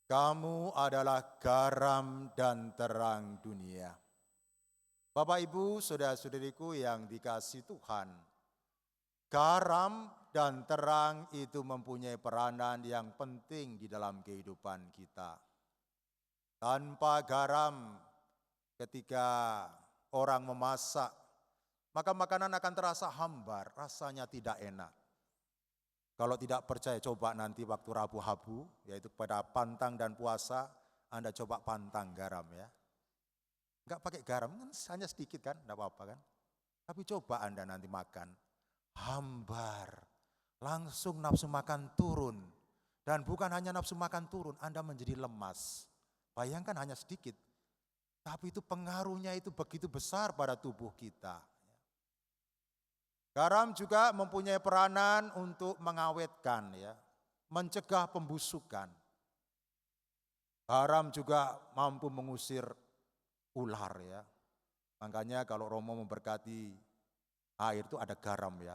Kamu adalah garam dan terang dunia. Bapak, Ibu, saudara-saudariku yang dikasihi Tuhan, garam dan terang itu mempunyai peranan yang penting di dalam kehidupan kita. Tanpa garam, ketika orang memasak, maka makanan akan terasa hambar, rasanya tidak enak. Kalau tidak percaya, coba nanti waktu Rabu-Habu, yaitu pada pantang dan puasa, Anda coba pantang garam ya. Enggak pakai garam, kan hanya sedikit kan, enggak apa-apa kan. Tapi coba Anda nanti makan, hambar, langsung nafsu makan turun. Dan bukan hanya nafsu makan turun, Anda menjadi lemas. Bayangkan hanya sedikit, tapi itu pengaruhnya itu begitu besar pada tubuh kita. Garam juga mempunyai peranan untuk mengawetkan ya, mencegah pembusukan. Garam juga mampu mengusir ular ya. Makanya kalau Romo memberkati air itu ada garam ya.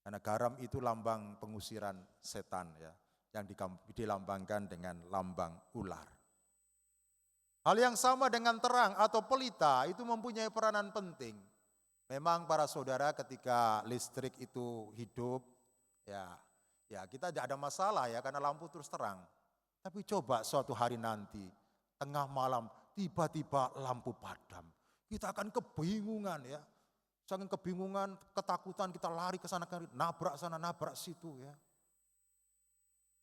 Karena garam itu lambang pengusiran setan ya, yang dilambangkan dengan lambang ular. Hal yang sama dengan terang atau pelita itu mempunyai peranan penting. Memang para saudara ketika listrik itu hidup, ya kita tidak ada masalah ya karena lampu terus terang. Tapi coba suatu hari nanti, tengah malam tiba-tiba lampu padam. Kita akan kebingungan ya. Saking kebingungan, ketakutan kita lari ke sana, nabrak sana, nabrak situ ya.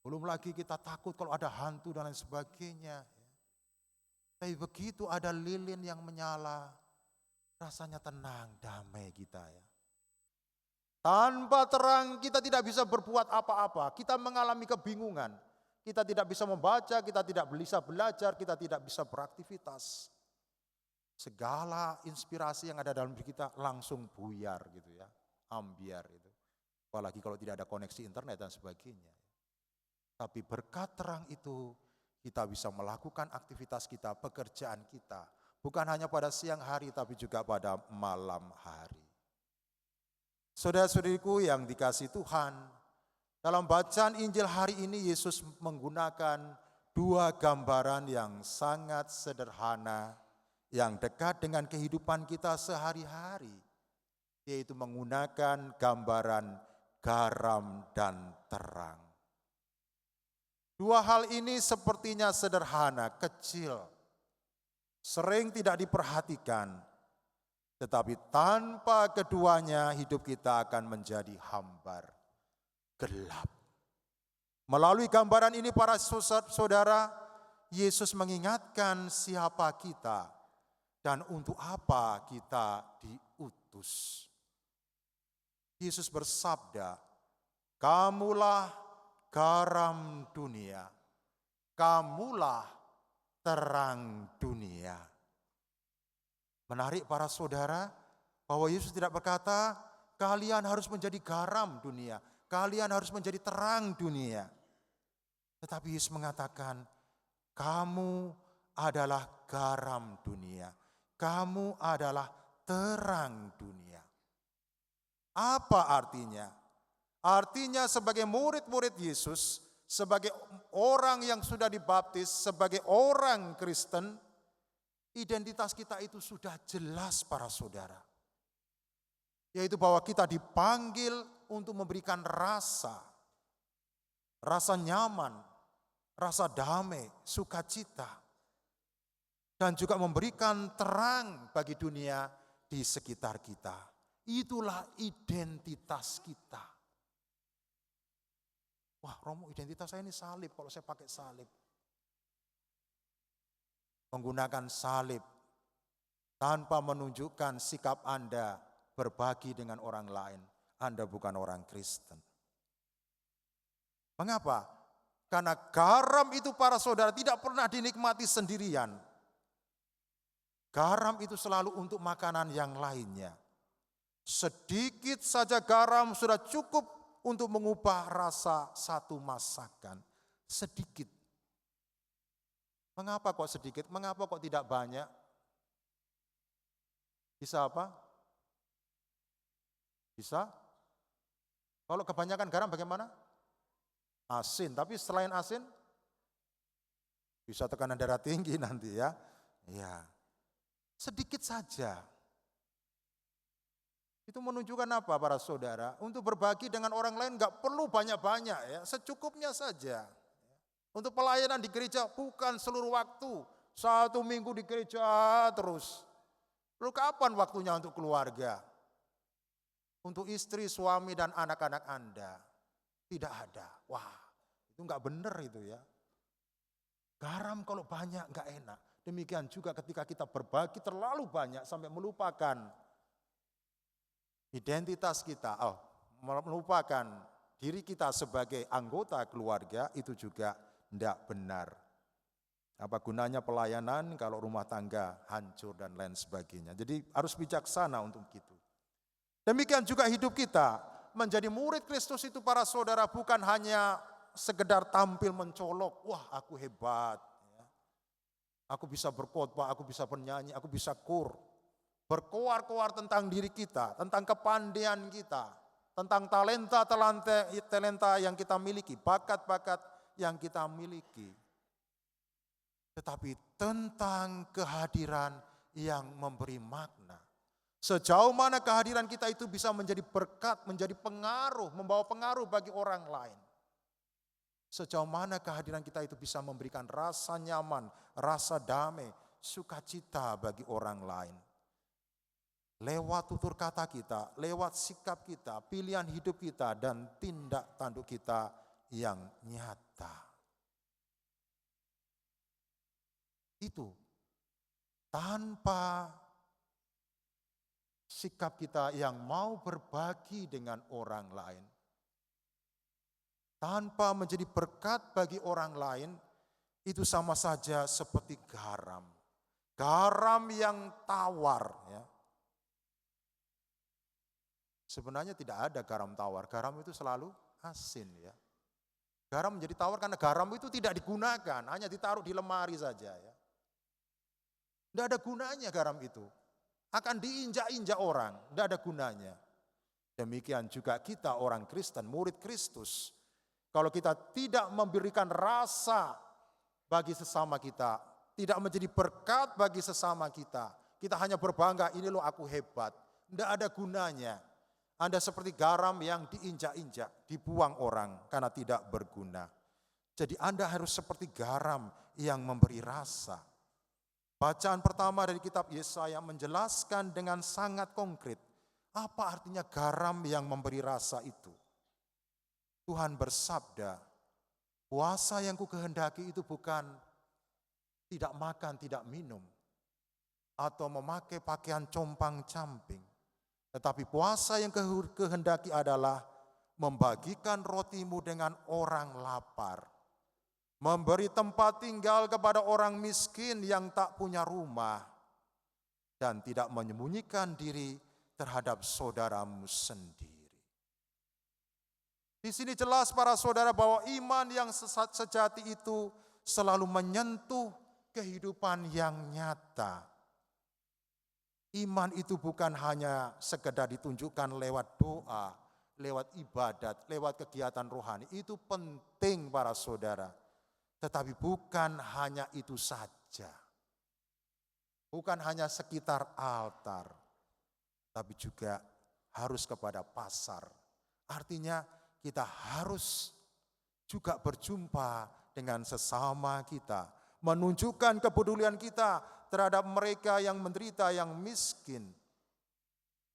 Belum lagi kita takut kalau ada hantu dan lain sebagainya. Tapi begitu ada lilin yang menyala, rasanya tenang, damai kita ya. Tanpa terang kita tidak bisa berbuat apa-apa, kita mengalami kebingungan. Kita tidak bisa membaca, kita tidak bisa belajar, kita tidak bisa beraktivitas. Segala inspirasi yang ada dalam diri kita langsung buyar gitu ya, ambiar itu. Apalagi kalau tidak ada koneksi internet dan sebagainya. Tapi berkat terang itu kita bisa melakukan aktivitas kita, pekerjaan kita. Bukan hanya pada siang hari tapi juga pada malam hari. Saudara-saudariku yang dikasihi Tuhan, dalam bacaan Injil hari ini Yesus menggunakan dua gambaran yang sangat sederhana, yang dekat dengan kehidupan kita sehari-hari, yaitu menggunakan gambaran garam dan terang. Dua hal ini sepertinya sederhana, kecil, sering tidak diperhatikan, tetapi tanpa keduanya hidup kita akan menjadi hambar, gelap. Melalui gambaran ini para saudara, Yesus mengingatkan siapa kita dan untuk apa kita diutus. Yesus bersabda, "Kamulah garam dunia, kamulah terang dunia." Menarik para saudara bahwa Yesus tidak berkata kalian harus menjadi garam dunia, kalian harus menjadi terang dunia. Tetapi Yesus mengatakan kamu adalah garam dunia, kamu adalah terang dunia. Apa artinya? Artinya sebagai murid-murid Yesus, sebagai orang yang sudah dibaptis, sebagai orang Kristen, identitas kita itu sudah jelas para saudara. Yaitu bahwa kita dipanggil untuk memberikan rasa nyaman, rasa damai, sukacita. Dan juga memberikan terang bagi dunia di sekitar kita. Itulah identitas kita. Wah, Romo, identitas saya ini salib, kalau saya pakai salib. Menggunakan salib tanpa menunjukkan sikap Anda berbagi dengan orang lain, Anda bukan orang Kristen. Mengapa? Karena garam itu para saudara tidak pernah dinikmati sendirian. Garam itu selalu untuk makanan yang lainnya. Sedikit saja garam sudah cukup untuk mengubah rasa satu masakan. Sedikit. Mengapa kok sedikit? Mengapa kok tidak banyak? Bisa apa? Bisa? Kalau kebanyakan garam bagaimana? Asin, tapi selain asin? Bisa tekanan darah tinggi nanti ya. Ya, sedikit saja. Itu menunjukkan apa para saudara? Untuk berbagi dengan orang lain gak perlu banyak-banyak ya, secukupnya saja. Untuk pelayanan di gereja bukan seluruh waktu, 1 minggu di gereja terus. Lalu kapan waktunya untuk keluarga? Untuk istri, suami dan anak-anak Anda? Tidak ada. Wah, itu gak benar itu ya. Garam kalau banyak gak enak. Demikian juga ketika kita berbagi terlalu banyak sampai melupakan identitas kita, melupakan diri kita sebagai anggota keluarga, itu juga tidak benar. Apa gunanya pelayanan kalau rumah tangga hancur dan lain sebagainya. Jadi harus bijaksana untuk itu. Demikian juga hidup kita, menjadi murid Kristus itu para saudara bukan hanya sekedar tampil mencolok, wah aku hebat, aku bisa berkhotbah, aku bisa bernyanyi, aku bisa kur. Berkoar-koar tentang diri kita, tentang kepandaian kita, tentang talenta yang kita miliki, bakat-bakat yang kita miliki. Tetapi tentang kehadiran yang memberi makna. Sejauh mana kehadiran kita itu bisa menjadi berkat, menjadi pengaruh, membawa pengaruh bagi orang lain. Sejauh mana kehadiran kita itu bisa memberikan rasa nyaman, rasa damai, sukacita bagi orang lain. Lewat tutur kata kita, lewat sikap kita, pilihan hidup kita, dan tindak tanduk kita yang nyata. Itu tanpa sikap kita yang mau berbagi dengan orang lain, tanpa menjadi berkat bagi orang lain, itu sama saja seperti garam. Garam yang tawar ya. Sebenarnya tidak ada garam tawar, garam itu selalu asin ya. Garam menjadi tawar karena garam itu tidak digunakan, hanya ditaruh di lemari saja ya. Tidak ada gunanya garam itu, akan diinjak-injak orang, tidak ada gunanya. Demikian juga kita orang Kristen, murid Kristus. Kalau kita tidak memberikan rasa bagi sesama kita, tidak menjadi berkat bagi sesama kita, kita hanya berbangga, ini loh aku hebat, tidak ada gunanya. Anda seperti garam yang diinjak-injak, dibuang orang karena tidak berguna. Jadi Anda harus seperti garam yang memberi rasa. Bacaan pertama dari kitab Yesaya menjelaskan dengan sangat konkret apa artinya garam yang memberi rasa itu. Tuhan bersabda, puasa yang kukehendaki itu bukan tidak makan, tidak minum, atau memakai pakaian compang-camping. Tetapi puasa yang kehendaki adalah membagikan rotimu dengan orang lapar. Memberi tempat tinggal kepada orang miskin yang tak punya rumah. Dan tidak menyembunyikan diri terhadap saudaramu sendiri. Di sini jelas para saudara bahwa iman yang sejati itu selalu menyentuh kehidupan yang nyata. Iman itu bukan hanya sekedar ditunjukkan lewat doa, lewat ibadat, lewat kegiatan rohani. Itu penting para saudara. Tetapi bukan hanya itu saja. Bukan hanya sekitar altar. Tapi juga harus kepada pasar. Artinya kita harus juga berjumpa dengan sesama kita. Menunjukkan kepedulian kita terhadap mereka yang menderita, yang miskin.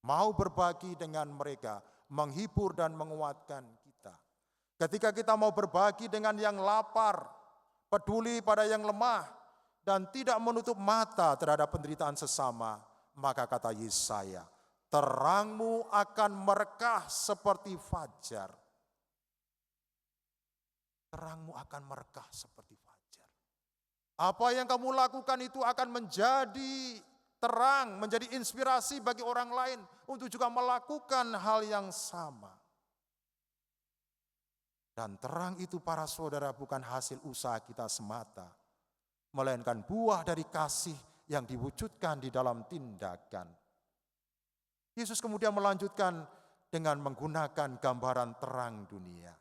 Mau berbagi dengan mereka, menghibur dan menguatkan kita. Ketika kita mau berbagi dengan yang lapar, peduli pada yang lemah, dan tidak menutup mata terhadap penderitaan sesama, maka kata Yesaya, terangmu akan merekah seperti fajar. Terangmu akan merekah seperti fajar. Apa yang kamu lakukan itu akan menjadi terang, menjadi inspirasi bagi orang lain untuk juga melakukan hal yang sama. Dan terang itu para saudara bukan hasil usaha kita semata, melainkan buah dari kasih yang diwujudkan di dalam tindakan. Yesus kemudian melanjutkan dengan menggunakan gambaran terang dunia.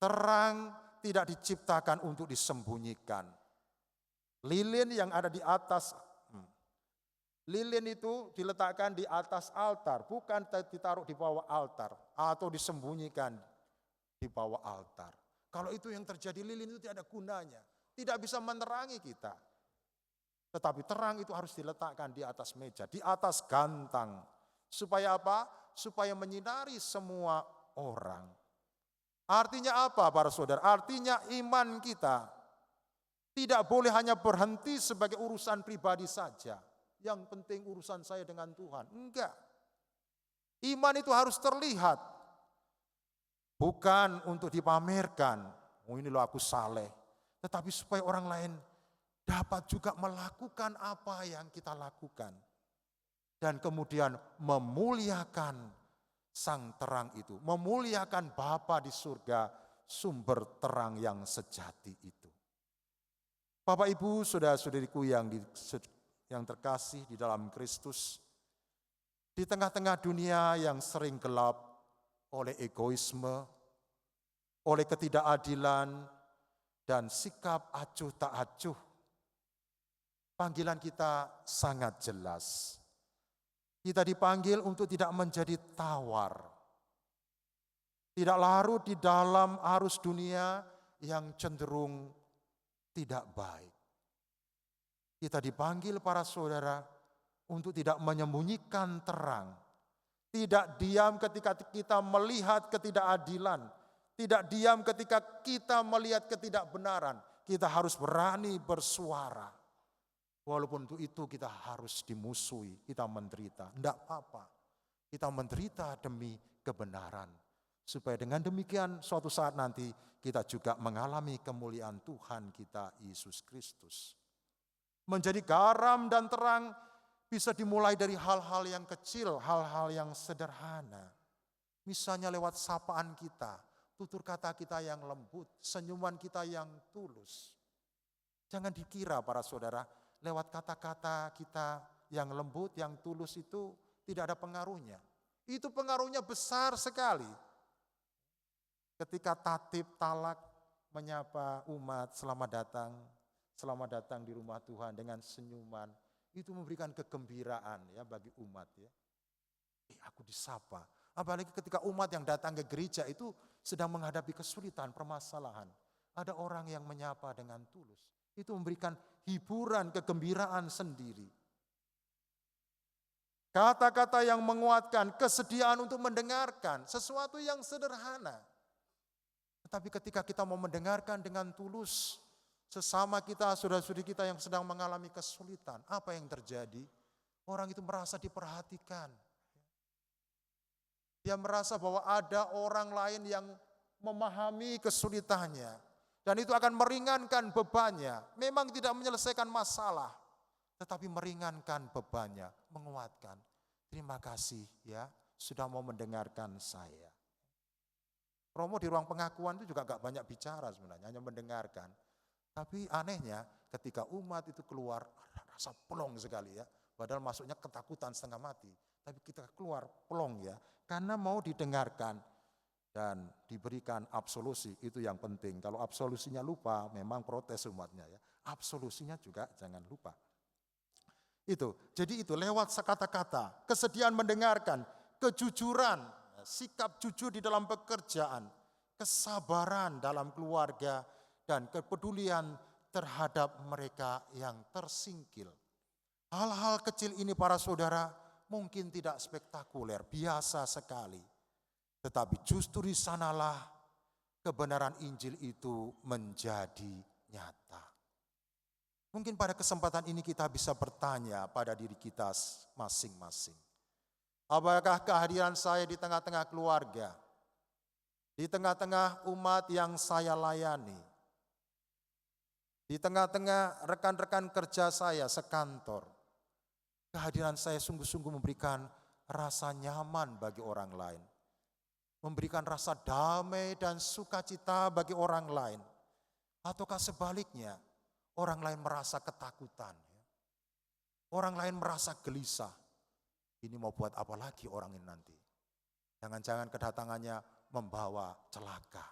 Terang tidak diciptakan untuk disembunyikan. Lilin yang ada di atas, lilin itu diletakkan di atas altar, bukan ditaruh di bawah altar atau disembunyikan di bawah altar. Kalau itu yang terjadi, lilin itu tidak ada gunanya, tidak bisa menerangi kita. Tetapi terang itu harus diletakkan di atas meja, di atas gantang. Supaya apa? Supaya menyinari semua orang. Artinya apa para saudara? Artinya iman kita tidak boleh hanya berhenti sebagai urusan pribadi saja. Yang penting urusan saya dengan Tuhan. Enggak. Iman itu harus terlihat. Bukan untuk dipamerkan. Oh ini loh aku saleh. Tetapi supaya orang lain dapat juga melakukan apa yang kita lakukan. Dan kemudian memuliakan sang terang itu. Memuliakan Bapa di surga, sumber terang yang sejati itu. Bapak Ibu, saudara-saudariku yang terkasih di dalam Kristus, di tengah-tengah dunia yang sering gelap oleh egoisme, oleh ketidakadilan, dan sikap acuh tak acuh, panggilan kita sangat jelas. Kita dipanggil untuk tidak menjadi tawar, tidak larut di dalam arus dunia yang cenderung tidak baik. Kita dipanggil para saudara untuk tidak menyembunyikan terang, tidak diam ketika kita melihat ketidakadilan, tidak diam ketika kita melihat ketidakbenaran. Kita harus berani bersuara. Walaupun untuk itu kita harus dimusuhi, kita menderita. Tidak apa-apa, kita menderita demi kebenaran. Supaya dengan demikian suatu saat nanti kita juga mengalami kemuliaan Tuhan kita Yesus Kristus. Menjadi garam dan terang bisa dimulai dari hal-hal yang kecil, hal-hal yang sederhana. Misalnya lewat sapaan kita, tutur kata kita yang lembut, senyuman kita yang tulus. Jangan dikira para saudara, lewat kata-kata kita yang lembut, yang tulus itu tidak ada pengaruhnya. Itu pengaruhnya besar sekali. Ketika tatib talak menyapa umat, selamat datang di rumah Tuhan dengan senyuman, itu memberikan kegembiraan ya bagi umat ya. Aku disapa. Apalagi ketika umat yang datang ke gereja itu sedang menghadapi kesulitan, permasalahan. Ada orang yang menyapa dengan tulus. Itu memberikan hiburan, kegembiraan sendiri. Kata-kata yang menguatkan, kesediaan untuk mendengarkan, sesuatu yang sederhana. Tetapi ketika kita mau mendengarkan dengan tulus, sesama kita, saudara-saudari kita yang sedang mengalami kesulitan, apa yang terjadi? Orang itu merasa diperhatikan. Dia merasa bahwa ada orang lain yang memahami kesulitannya. Dan itu akan meringankan bebannya. Memang tidak menyelesaikan masalah, tetapi meringankan bebannya, menguatkan. Terima kasih ya, sudah mau mendengarkan saya. Romo di ruang pengakuan itu juga gak banyak bicara sebenarnya, hanya mendengarkan. Tapi anehnya ketika umat itu keluar, rasa plong sekali ya. Padahal masuknya ketakutan setengah mati. Tapi kita keluar plong ya, karena mau didengarkan. Dan diberikan absolusi, itu yang penting. Kalau absolusinya lupa, memang protes umatnya ya. Absolusinya juga jangan lupa. Jadi itu lewat kata-kata, kesediaan mendengarkan, kejujuran, sikap jujur di dalam pekerjaan, kesabaran dalam keluarga, dan kepedulian terhadap mereka yang tersingkil. Hal-hal kecil ini para saudara mungkin tidak spektakuler, biasa sekali. Tetapi justru di sanalah kebenaran Injil itu menjadi nyata. Mungkin pada kesempatan ini kita bisa bertanya pada diri kita masing-masing. Apakah kehadiran saya di tengah-tengah keluarga, di tengah-tengah umat yang saya layani, di tengah-tengah rekan-rekan kerja saya sekantor, kehadiran saya sungguh-sungguh memberikan rasa nyaman bagi orang lain. Memberikan rasa damai dan sukacita bagi orang lain. Ataukah sebaliknya, orang lain merasa ketakutan. Orang lain merasa gelisah. Ini mau buat apa lagi orang ini nanti? Jangan-jangan kedatangannya membawa celaka.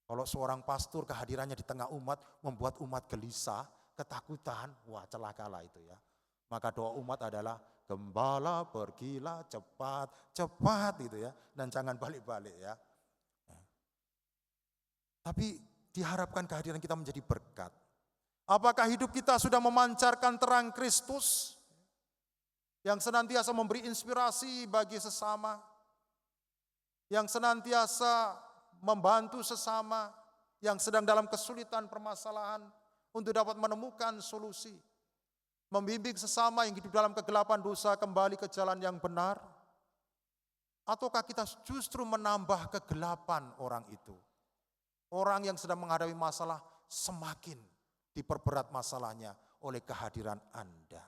Kalau seorang pastor kehadirannya di tengah umat membuat umat gelisah, ketakutan, wah celakalah itu ya. Maka doa umat adalah gembala pergilah cepat, cepat gitu ya. Dan jangan balik-balik ya. Tapi diharapkan kehadiran kita menjadi berkat. Apakah hidup kita sudah memancarkan terang Kristus yang senantiasa memberi inspirasi bagi sesama, yang senantiasa membantu sesama yang sedang dalam kesulitan permasalahan untuk dapat menemukan solusi, membimbing sesama yang hidup dalam kegelapan dosa kembali ke jalan yang benar? Ataukah kita justru menambah kegelapan orang itu? Orang yang sedang menghadapi masalah semakin diperberat masalahnya oleh kehadiran Anda.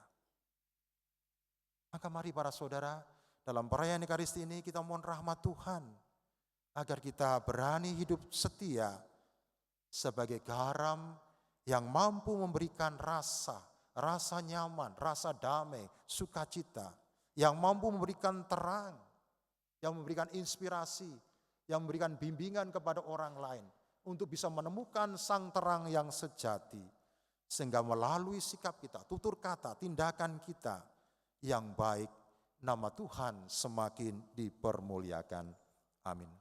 Maka mari para saudara, dalam perayaan Ekaristi ini kita mohon rahmat Tuhan, agar kita berani hidup setia sebagai garam yang mampu memberikan rasa nyaman, rasa damai, sukacita, yang mampu memberikan terang, yang memberikan inspirasi, yang memberikan bimbingan kepada orang lain, untuk bisa menemukan sang terang yang sejati. Sehingga melalui sikap kita, tutur kata, tindakan kita yang baik, nama Tuhan semakin dipermuliakan. Amin.